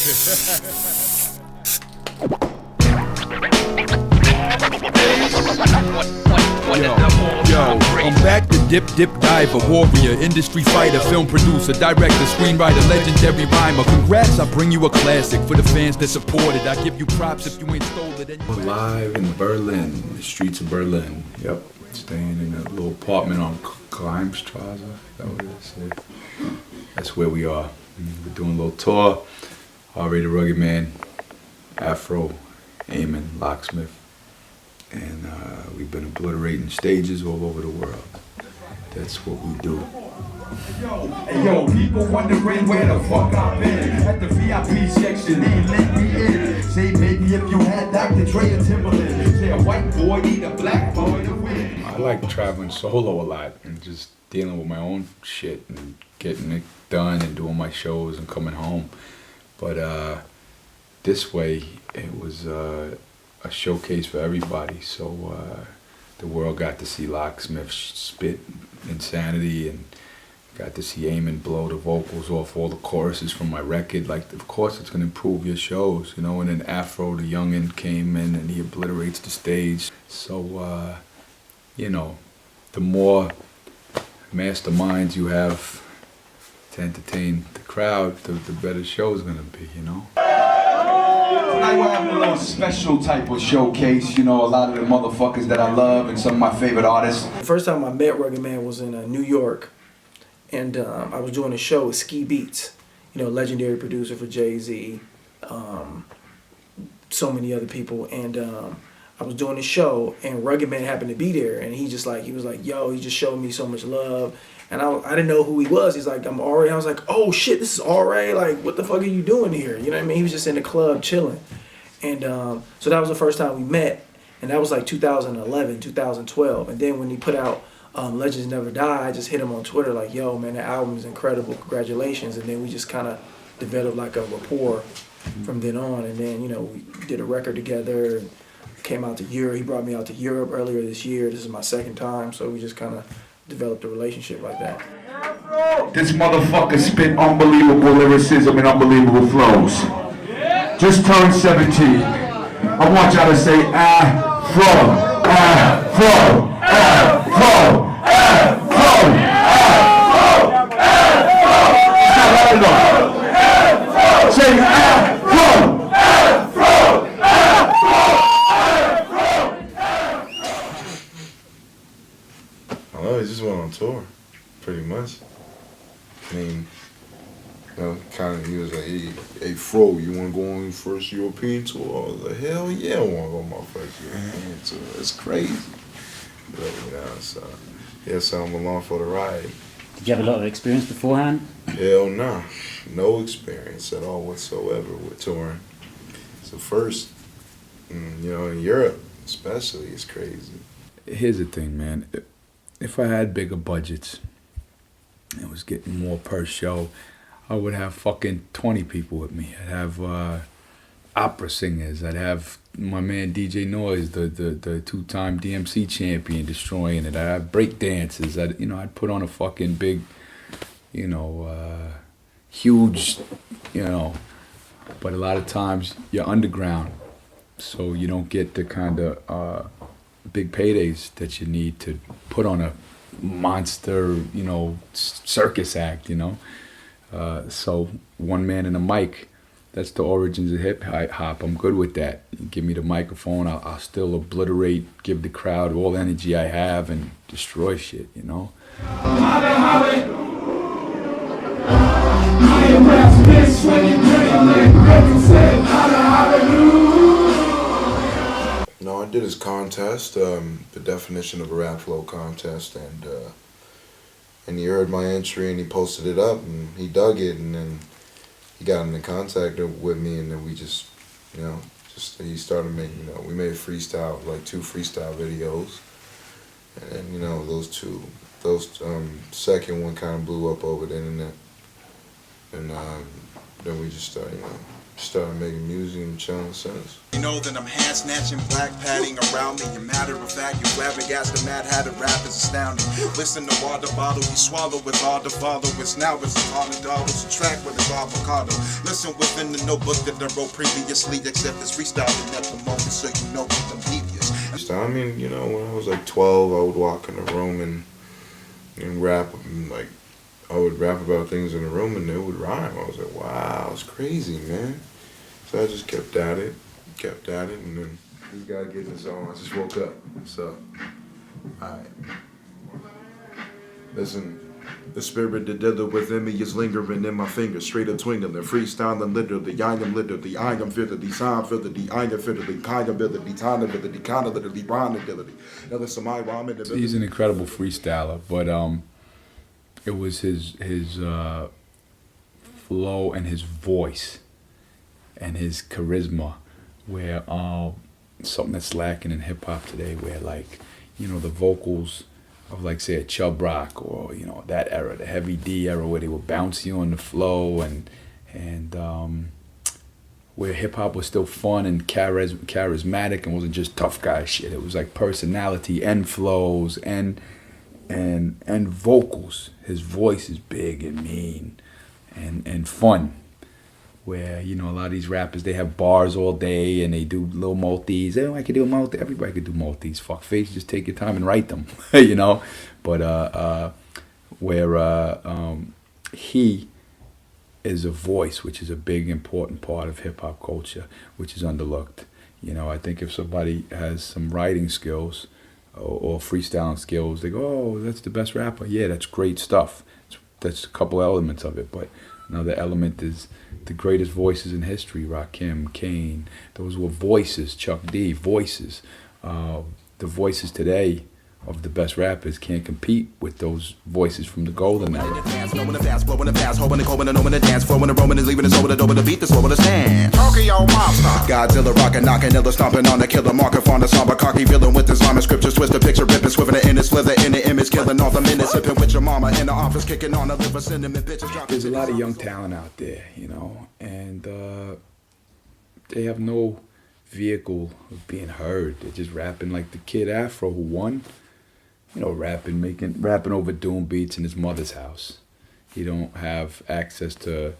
Yo, I'm back to dip, diver, warrior, industry fighter, film producer, director, screenwriter, legendary rhymer. Congrats, I bring you a classic for the fans that support it. I give you props if you ain't stole it. We're live in Berlin, the streets of Berlin. Yep, staying in a little apartment on Kleimstrasse. Is that what it is? Yeah. That's where we are. We're doing a little tour. R-rated rugged man, A.F.R.O, Eamon, Locksmith. And we've been obliterating stages all over the world. That's what we do. Hey yo, people wondering where the fuck I've been. At the VIP section, they let me in. Say maybe if you had Dr. Dre and Timberland. Say a white boy need a black boy to win. I like traveling solo a lot and just dealing with my own shit and getting it done and doing my shows and coming home. But this way, it was a showcase for everybody. So the world got to see Locksmith spit insanity and got to see Eamon blow the vocals off all the choruses from my record. Like, of course it's gonna improve your shows, you know, and then A.F.R.O, the youngin', came in and he obliterates the stage. So, you know, the more masterminds you have to entertain the crowd, the better show's gonna be, you know? Tonight we're having a little special type of showcase, you know, a lot of the motherfuckers that I love and some of my favorite artists. The first time I met Rugged Man was in New York, and I was doing a show with Ski Beats, you know, legendary producer for Jay-Z, so many other people, and I was doing a show, and Rugged Man happened to be there, and he was like, yo, he just showed me so much love, and I didn't know who he was. He's like, I'm R.A. I was like, oh shit, this is R.A. Like, what the fuck are you doing here? You know what I mean? He was just in the club chilling, and so that was the first time we met, and that was like 2011, 2012, and then when he put out Legends Never Die, I just hit him on Twitter like, yo, man, the album is incredible, congratulations, and then we just kind of developed like a rapport from then on, and then, you know, we did a record together, and came out to Europe. He brought me out to Europe earlier this year. This is my second time, so we just kind of developed a relationship like that. This motherfucker spit unbelievable lyricism and unbelievable flows. Just turned 17. I want y'all to say A.F.R.O, A.F.R.O, A.F.R.O, A.F.R.O, A.F.R.O. Say A.F.R.O. I just went on tour, pretty much. I mean, you know, he was like, hey, A.F.R.O, you want to go on your first European tour? I was like, hell yeah, I want to go on my first European tour. It's crazy. But, you know, so, yeah, so I'm along for the ride. Did you have a lot of experience beforehand? Hell nah. No experience at all whatsoever with touring. So first, you know, in Europe especially, it's crazy. Here's the thing, man. If I had bigger budgets and was getting more per show, I would have fucking 20 people with me. I'd have opera singers. I'd have my man DJ Noise, the two-time DMC champion, destroying it. I'd have break dancers. I'd put on a fucking big, you know, huge, you know. But a lot of times you're underground, so you don't get the kind of big paydays that you need to put on a monster, you know, circus act, you know. So one man and a mic, that's the origins of hip hop. I'm good with that. You give me the microphone, I'll still obliterate, give the crowd all the energy I have and destroy shit, you know. No, I did his contest, the definition of a rap flow contest, and he heard my entry and he posted it up and he dug it, and then he got in contact with me, and then we just, you know, he started making, you know, we made freestyle, like 2 freestyle videos, and you know, those second one kind of blew up over the internet, and then we just started, you know, started making music and chilling since. You know that I'm hand snatching, black padding around me. A matter of fact, you flabbergasted, mad hat of rap is astounding. Listen to water bottle, you swallow with all the follow. It's now it's $100 a track with his avocado. Listen within the notebook that I wrote previously, except it's freestyling at the moment, so you know what I'm devious. I mean, you know, when I was like 12, I would walk in a room and rap, and like I would rap about things in the room and it would rhyme. I was like, wow, it's crazy, man. So I just kept at it, and then this guy getting his own. I just woke up, so, alright. Listen, the spirit that dithered within me is lingering in my fingers, straight up twinkling, freestyling literally, I am literally, I am filthy, sign filthy, I am filthy, kind ability, time ability, kind ability, rhyme ability. Now listen, my rhyme ability. He's an incredible freestyler, but it was his flow and his voice and his charisma, where something that's lacking in hip hop today, where like, you know, the vocals of like say a Chubb Rock or, you know, that era, the Heavy D era, where they would bounce you on the flow, and where hip hop was still fun and charismatic and wasn't just tough guy shit. It was like personality and flows and vocals. His voice is big and mean and fun. Where, you know, a lot of these rappers, they have bars all day and they do little multis. Oh, I could do a multi. Everybody could do multis. Fuck face, just take your time and write them, you know. But he is a voice, which is a big important part of hip hop culture, which is underlooked. You know, I think if somebody has some writing skills or freestyling skills, they go, oh, that's the best rapper. Yeah, that's great stuff. That's a couple elements of it, but another element is the greatest voices in history, Rakim, Kane. Those were voices, Chuck D, voices. The voices today of the best rappers can't compete with those voices from the golden era. Godzilla rockin', knockin', illa stompin' on the killer, marker, fauna, somber, cocky villain with Islamic scriptures, twist the picture, rippin', swiveling in his slither, in the image, killing off the minute, sippin' with your mama in the office, kicking on the liver, cinnamon bitches. There's a lot of young talent out there, you know, and they have no vehicle of being heard. They're just rapping like the kid A.F.R.O who won. You know, rapping over doom beats in his mother's house. He don't have access to,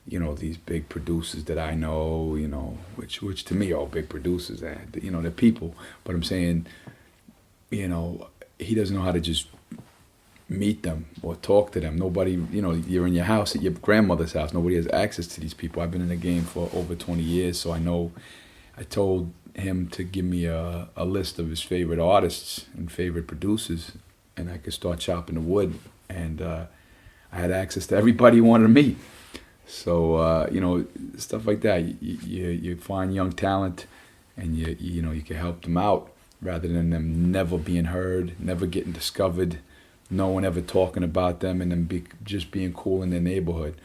you know, these big producers that I know, you know, which to me are all big producers, and you know, they're people. But I'm saying, you know, he doesn't know how to just meet them or talk to them. Nobody, you know, you're in your house at your grandmother's house. Nobody has access to these people. I've been in the game for over 20 years, so I know. I told him to give me a list of his favorite artists and favorite producers, and I could start chopping the wood. And I had access to everybody he wanted to meet. So you know, stuff like that. You find young talent, and you know, you can help them out rather than them never being heard, never getting discovered, no one ever talking about them, and them just being cool in their neighborhood.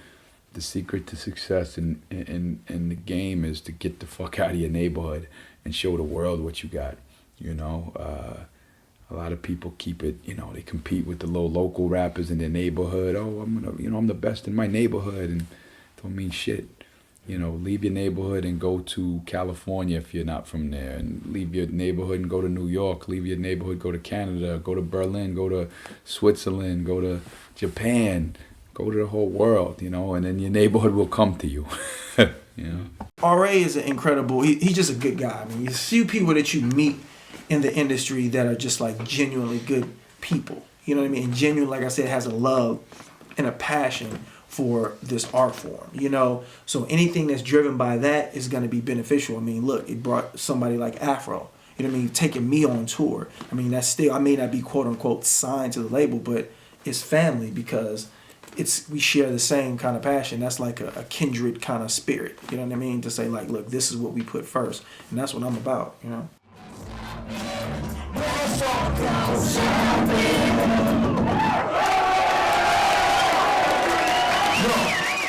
The secret to success in the game is to get the fuck out of your neighborhood and show the world what you got. You know, a lot of people keep it. You know, they compete with the local rappers in their neighborhood. Oh, I'm the best in my neighborhood, and don't mean shit. You know, leave your neighborhood and go to California if you're not from there, and leave your neighborhood and go to New York. Leave your neighborhood, go to Canada, go to Berlin, go to Switzerland, go to Japan. Go to the whole world, you know, and then your neighborhood will come to you. You know, R.A. is an incredible. He's just a good guy. I mean, there's few people that you meet in the industry that are just like genuinely good people. You know what I mean? And genuine, like I said, has a love and a passion for this art form. You know, so anything that's driven by that is going to be beneficial. I mean, look, it brought somebody like A.F.R.O. You know what I mean? Taking me on tour. I mean, that's still. I may not be quote unquote signed to the label, but it's family because. We share the same kind of passion. That's like a kindred kind of spirit. You know what I mean? To say like, look, this is what we put first, and that's what I'm about. You know.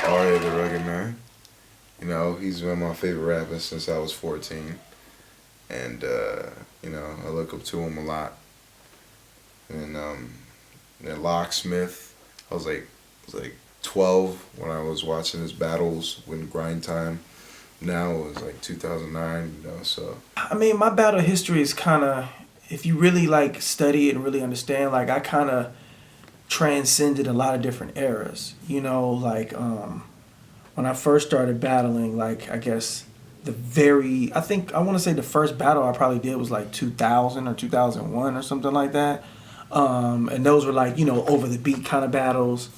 R.A. the Rugged Man. You know, he's been my favorite rapper since I was 14, and you know, I look up to him a lot. And then Locksmith, I was like 12 when I was watching his battles when Grind Time now it was like 2009, you know, so. I mean, my battle history is kind of, if you really like study it and really understand, like I kind of transcended a lot of different eras, you know, like when I first started battling, like I guess I want to say the first battle I probably did was like 2000 or 2001 or something like that. And those were like, you know, over the beat kind of battles,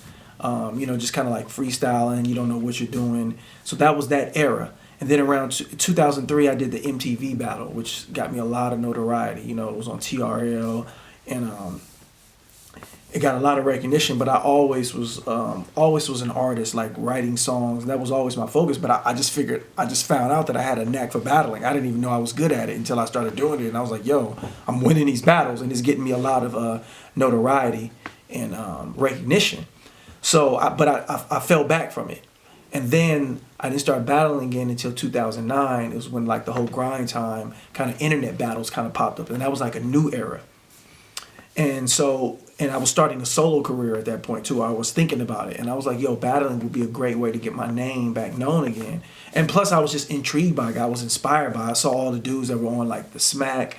you know, just kind of like freestyling, you don't know what you're doing. So that was that era. And then around 2003, I did the MTV battle, which got me a lot of notoriety. You know, it was on TRL, and it got a lot of recognition. But I always was an artist, like writing songs. That was always my focus. But I just found out that I had a knack for battling. I didn't even know I was good at it until I started doing it. And I was like, yo, I'm winning these battles, and it's getting me a lot of notoriety and recognition. So, I fell back from it. And then I didn't start battling again until 2009. It was when like the whole grind time kind of internet battles kind of popped up. And that was like a new era. And so, and I was starting a solo career at that point too. I was thinking about it. And I was like, yo, battling would be a great way to get my name back known again. And plus I was just intrigued by it. I was inspired by it. I saw all the dudes that were on like the Smack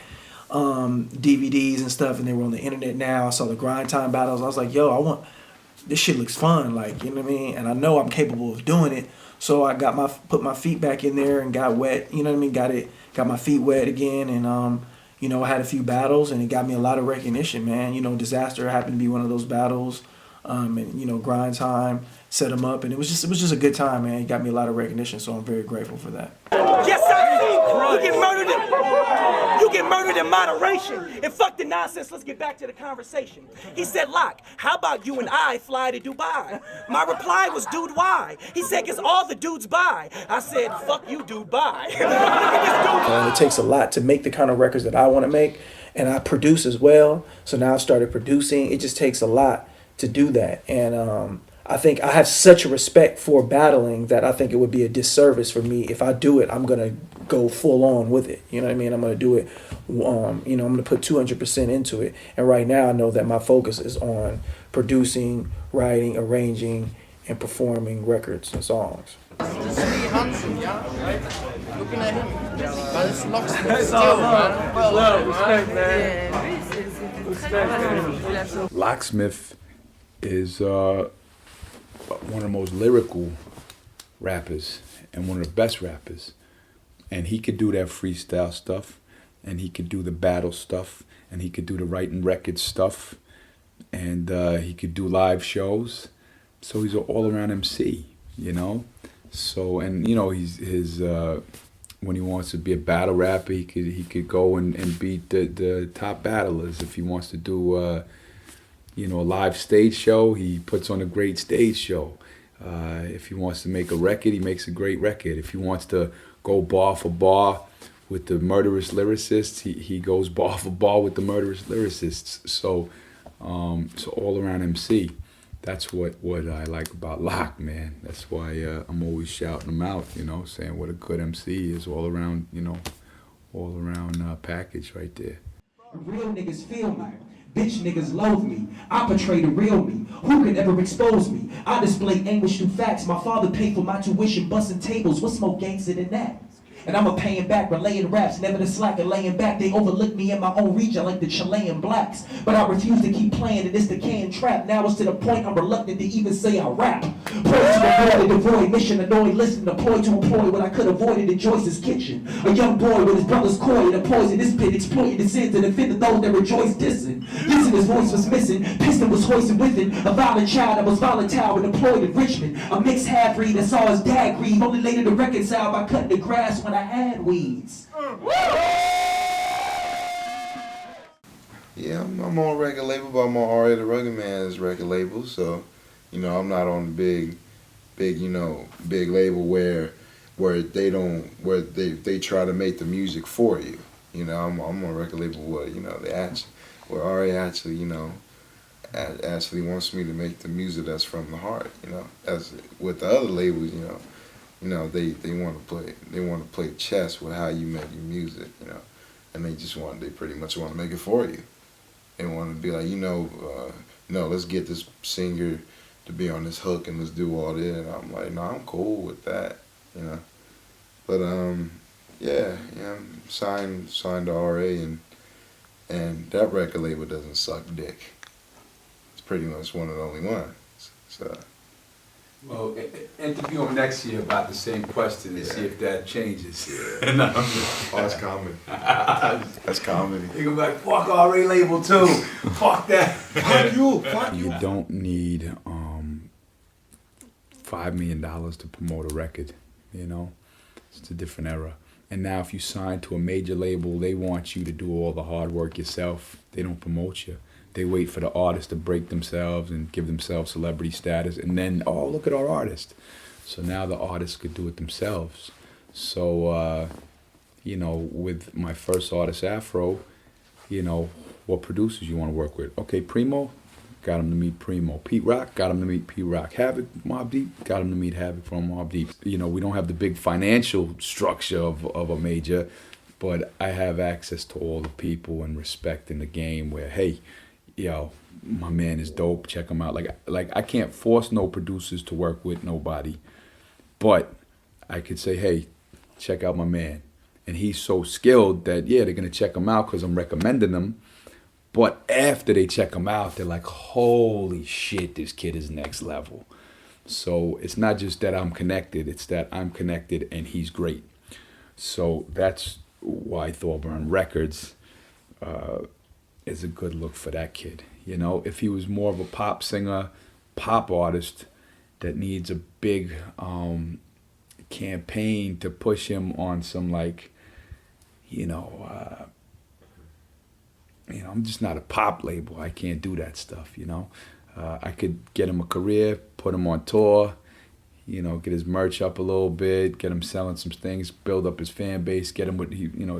DVDs and stuff, and they were on the internet now. I saw the grind time battles. I was like, yo, this shit looks fun, like, you know what I mean? And I know I'm capable of doing it. So I put my feet back in there and got wet, you know what I mean? Got my feet wet again, and you know, I had a few battles, and it got me a lot of recognition, man. You know, Disaster happened to be one of those battles, and you know, Grind Time set them up, and it was just a good time, man. It got me a lot of recognition, so I'm very grateful for that. Yes, I see. You get murdered in moderation. And fuck the nonsense, let's get back to the conversation. He said, Lock, how about you and I fly to Dubai? My reply was, dude, why? He said, cause all the dudes buy. I said, fuck you, dude, bye. Look at this dude. It takes a lot to make the kind of records that I want to make, and I produce as well. So now I've started producing. It just takes a lot to do that. And I think I have such a respect for battling that I think it would be a disservice for me. If I do it, I'm going to go full on with it. You know what I mean? I'm going to do it, you know, I'm going to put 200% into it. And right now I know that my focus is on producing, writing, arranging, and performing records and songs. Just Lee Hansen, yeah? Looking at him. But it's Locksmith still, man. Well, respect, man. Locksmith is one of the most lyrical rappers and one of the best rappers. And he could do that freestyle stuff, and he could do the battle stuff, and he could do the writing record stuff, and he could do live shows. So he's an all-around MC, you know? So, and you know, his when he wants to be a battle rapper, he could go and beat the top battlers. If he wants to do you know, a live stage show, he puts on a great stage show. If he wants to make a record, he makes a great record. If he wants to go bar for bar with the murderous lyricists, he goes bar for bar with the murderous lyricists. So, so all around MC. That's what I like about Lock, man. That's why I'm always shouting him out, you know, saying what a good MC is, all around, you know, all around package right there. Real niggas feel me. Bitch niggas loathe me. I portray the real me. Who could ever expose me? I display anguish through facts. My father paid for my tuition, busting tables. What's more gangster than that? And I'm a paying back, relaying raps, never the slack and laying back. They overlook me in my own region like the Chilean blacks. But I refuse to keep playing in this decaying trap. Now it's to the point I'm reluctant to even say I rap. Poised to avoid the void, mission annoyed, listen, deployed to employ what I could avoid in Joyce's kitchen. A young boy with his brother's coin in a poisonous pit, exploiting the sins and offended those that rejoice dissing. Listen, his voice was missing, piston was hoisted with it. A violent child that was volatile and deployed in Richmond. A mixed half-breed that saw his dad grieve, only later to reconcile by cutting the grass when I had weeds. Yeah, I'm on a record label, but I'm on R.A. the Rugged Man's record label, so, you know, I'm not on big, you know, big label where they try to make the music for you. You know, I'm on a record label where, you know, where R.A. actually, you know, actually wants me to make the music that's from the heart, you know. As with the other labels, you know, they want to play chess with how you make your music, you know, and they pretty much want to make it for you. They want to be like, let's get this singer to be on this hook and let's do all this. And I'm like, no, I'm cool with that, you know. But yeah, signed to RA, and that record label doesn't suck dick. It's pretty much one of the only ones. So. Well, interview him next year about the same question and see if that changes. Yeah. No, that's comedy. That's comedy. You're gonna be like, fuck RA label too. Fuck that. Fuck you. Fuck you. You don't need $5 million to promote a record. You know, it's a different era. And now, if you sign to a major label, they want you to do all the hard work yourself. They don't promote you. They wait for the artist to break themselves and give themselves celebrity status, and then, oh, look at our artist. So now the artists could do it themselves. So, you know, with my first artist, A.F.R.O, you know, what producers you want to work with? Okay, Primo, got him to meet Primo. Pete Rock, got him to meet Pete Rock. Havoc, Mobb Deep, got him to meet Havoc from Mobb Deep. You know, we don't have the big financial structure of a major, but I have access to all the people and respect in the game where, hey, yo, my man is dope, check him out. Like I can't force no producers to work with nobody, but I could say, hey, check out my man. And he's so skilled that, yeah, they're going to check him out because I'm recommending them. But after they check him out, they're like, holy shit, this kid is next level. So it's not just that I'm connected, it's that I'm connected and he's great. So that's why Thorburn Records is a good look for that kid. You know, if he was more of a pop singer, pop artist that needs a big campaign to push him on some, like, I'm just not a pop label. I can't do that stuff, you know. I could get him a career, put him on tour, you know, get his merch up a little bit, get him selling some things, build up his fan base, get him with,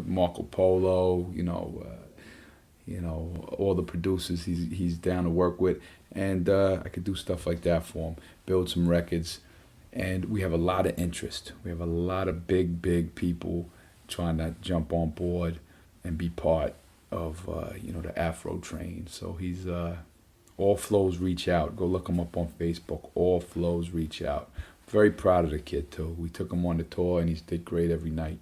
Marco Polo, all the producers he's down to work with, and I could do stuff like that for him, build some records, and we have a lot of interest. We have a lot of big people trying to jump on board and be part of the A.F.R.O train. So he's All Flows Reach Out. Go look him up on Facebook. All Flows Reach Out. Very proud of the kid too. We took him on the tour and he did great every night.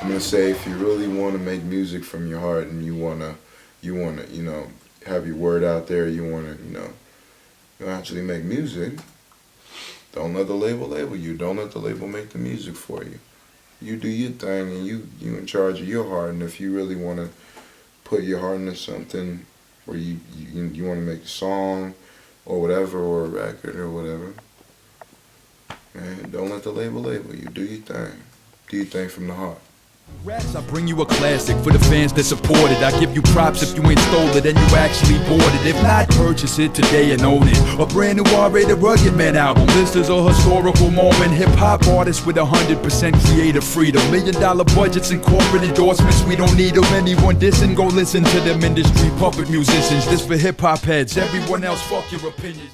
I'm gonna say, if you really want to make music from your heart and you wanna, have your word out there, you wanna, actually make music, don't let the label you. Don't let the label make the music for you. You do your thing and you in charge of your heart. And if you really wanna put your heart into something, or you wanna make a song or whatever, or a record or whatever, man, don't let the label you. Do your thing. Do your thing from the heart. Rats, I bring you a classic for the fans that support it. I give you props if you ain't stole it and you actually bought it. If not, purchase it today and own it. A brand new R-rated Rugged Man album. This is a historical moment. Hip-hop artists with 100% creative freedom. $1 million budgets and corporate endorsements. We don't need them. Anyone dissing, go listen to them industry puppet musicians. This for hip-hop heads. Everyone else, fuck your opinions.